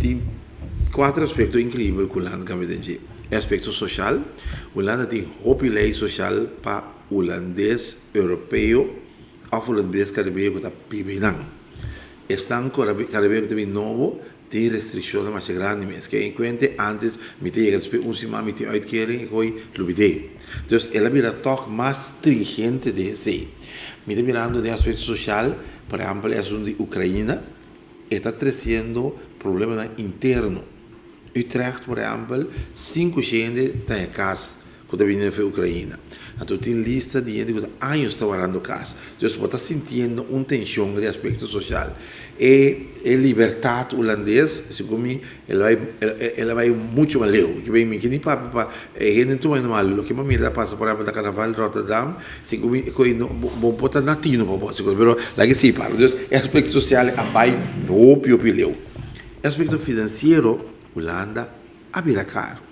tem quatro aspectos incríveis que o Holanda can ver. Aspecto social, o Holanda tem lei social para holandês, europeu, ou holandês caribenho que está pibinang. Estão caribenho que tem novo, tem restrições mais grandes, mas que enquanto antes me tinha que usar me tinha uitkering e coi lubide. Então, ela vira toch mais stringente de si. Me mirando de aspecto social, por exemplo, é de Ucrânia, está trazendo problemas internos. Utrecht, por exemplo, 5 gente tem casa que está vindo da Ucrânia. Então, tem lista de gente que há anos está varando casa. Então, você está sentindo uma tensão de aspecto social. E a liberdade holandesa, segundo mim, ela vai muito mais leu. Que bem, que nem para gente não é normal. O que me mira passa por exemplo da Carnaval de Rotterdam, segundo mim, bom pode natino para você, mas lá que se para. Então, o aspecto social vai no pior leu. O aspecto financeiro, Holanda, abrirá caro.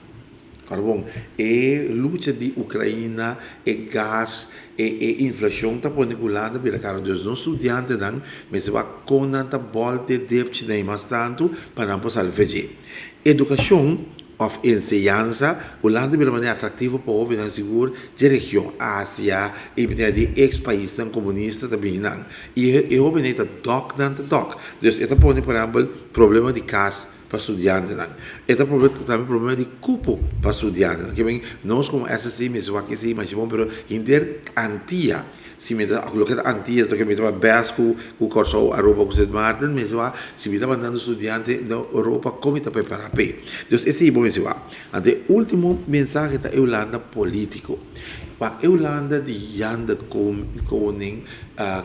Bom, e luta de Ucrânia, e gás, e inflação está pondo Holanda abrirá caro. Então, não estudiante não, mas vai com tanta volta de débito nem mais tanto para não poder fazer. Educação of enseñanza, Holanda é uma atrativa para o povo seguro de região Ásia e de ex-países comunistas também não. E o povo está doc. Então, está pondo, por exemplo, problema de casa para estudantes. Este também problema de cupo para estudantes. Que bem, nós como SSI, mas bom, pero inter antia, se me dá, o que é antia, que me dá basco, o curso a Europa com o Martin, mas vai, se me dá mandando estudante na Europa, como está preparado para. Então, esse é bom, mas vai. Ante último mensagem da Holanda político. Para a Holanda de Jan de Koning,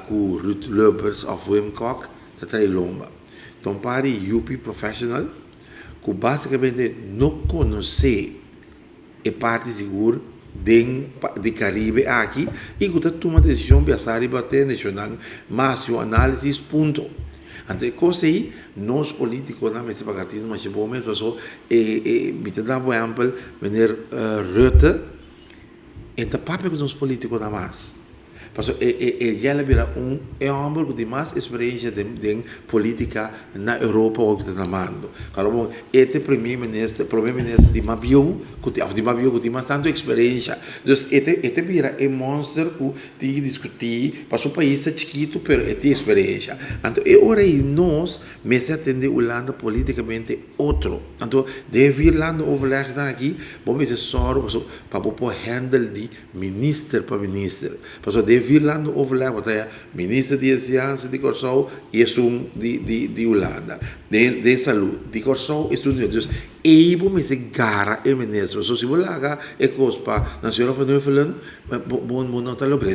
com Ruud Lubbers of Wim Kok, está aí lomba. Então, para UP Professional, que basicamente não conhece a parte segura de Caribe aqui e que toma decisão para sair bater nacional, mas o análise ponto. Então, coisa aí, nós políticos não me pagatinho, mas bom mesmo só me dá por exemplo, venir Rutte, então papel que nós políticos não mais. Porque ele vira homem que tem mais experiência de política na Europa ou que está namando. Claro, este primeiro-ministro de Mabio, que tem mais tanta experiência. Então, este vira monstro que tem que discutir, para o país é chiquito, mas tem experiência. Então, agora nós, mas atender Holanda politicamente outro. Então, deve ir lá no overleg aqui, vamos ver só para o handle de ministro para ministro. Porque deve vir lá no overleg, ministro de Ciência de Corsou e de Holanda, de Saúde, de Corsou e Estados Unidos. E vamos gara e ministro. Se você lá é coisa para nacional para não falar, bom não está logrando.